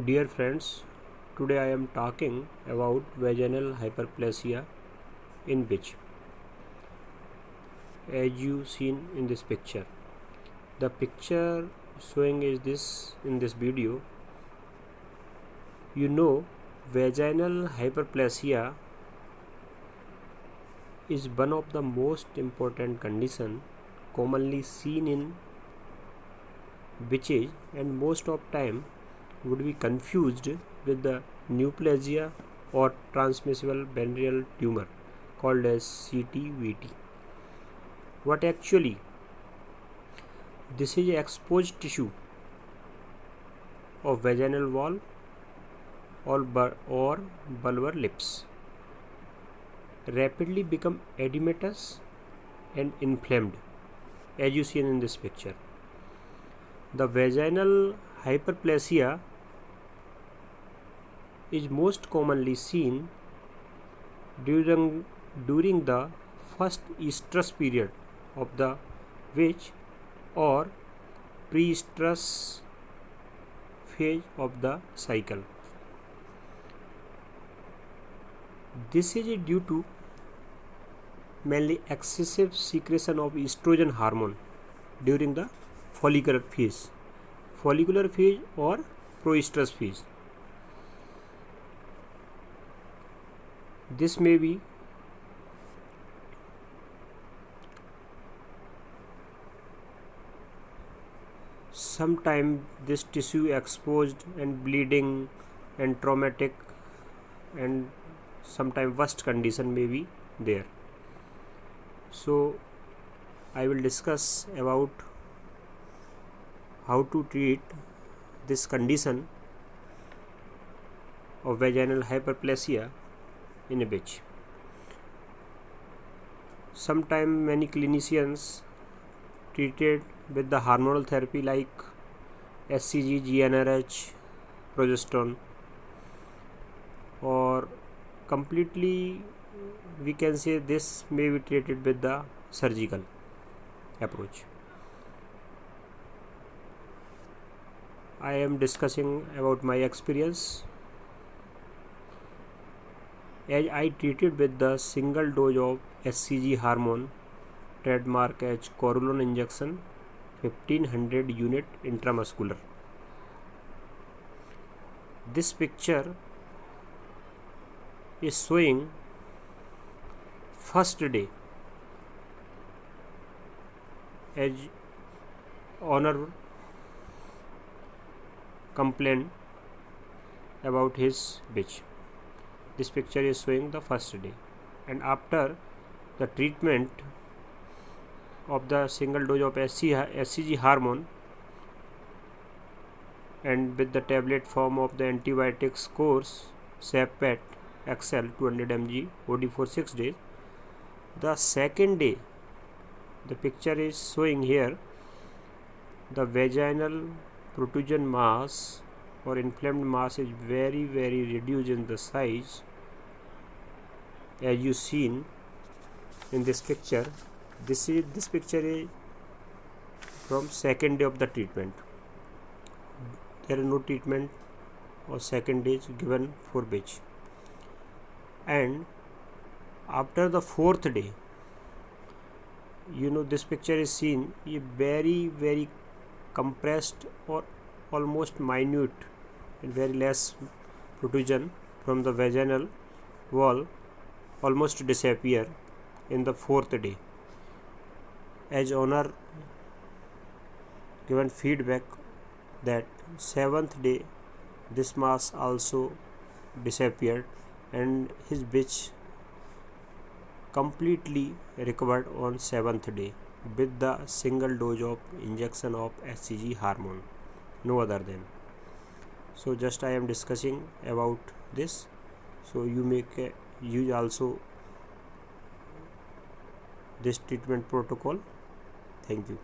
Dear friends, today I am talking about vaginal hyperplasia in bitch. As you seen in this picture, the picture showing is this in this video. Vaginal hyperplasia is one of the most important condition commonly seen in bitches, and most of time would be confused with the neoplasia or transmissible venereal tumor called as CTVT. What actually? This is exposed tissue of vaginal wall or vulvar lips rapidly become edematous and inflamed, as you see in this picture. The vaginal hyperplasia is most commonly seen during the first estrus period of the witch or pre-estrus phase of the cycle. This is due to mainly excessive secretion of estrogen hormone during the follicular phase or pro-estrus phase. This may be sometime this tissue exposed and bleeding and traumatic, and sometime worst condition may be there. So I will discuss about how to treat this condition of vaginal hyperplasia in a bitch. Sometimes many clinicians treated with the hormonal therapy like HCG, GnRH, progesterone, or completely we can say this may be treated with the surgical approach. I am discussing about my experience as I treated with the single dose of HCG hormone trademark as Corulon injection 1500 unit intramuscular. This picture is showing first day as owner complained about his bitch. This picture is showing the first day, and after the treatment of the single dose of HCG hormone and with the tablet form of the antibiotics course Sapet XL 200 mg OD for 6 days. The second day, the picture is showing here, the vaginal protrusion mass or inflamed mass is very reduced in the size, as you seen in this picture. This picture is from second day of the treatment. There is no treatment or second day given for bitch, and after the fourth day, this picture is seen a very compressed or almost minute and very less protrusion from the vaginal wall almost disappear in the fourth day. As owner given feedback that seventh day this mass also disappeared and his bitch completely recovered on seventh day with the single dose of injection of HCG hormone, no other than. So just I am discussing about this, so you make use also this treatment protocol. Thank you.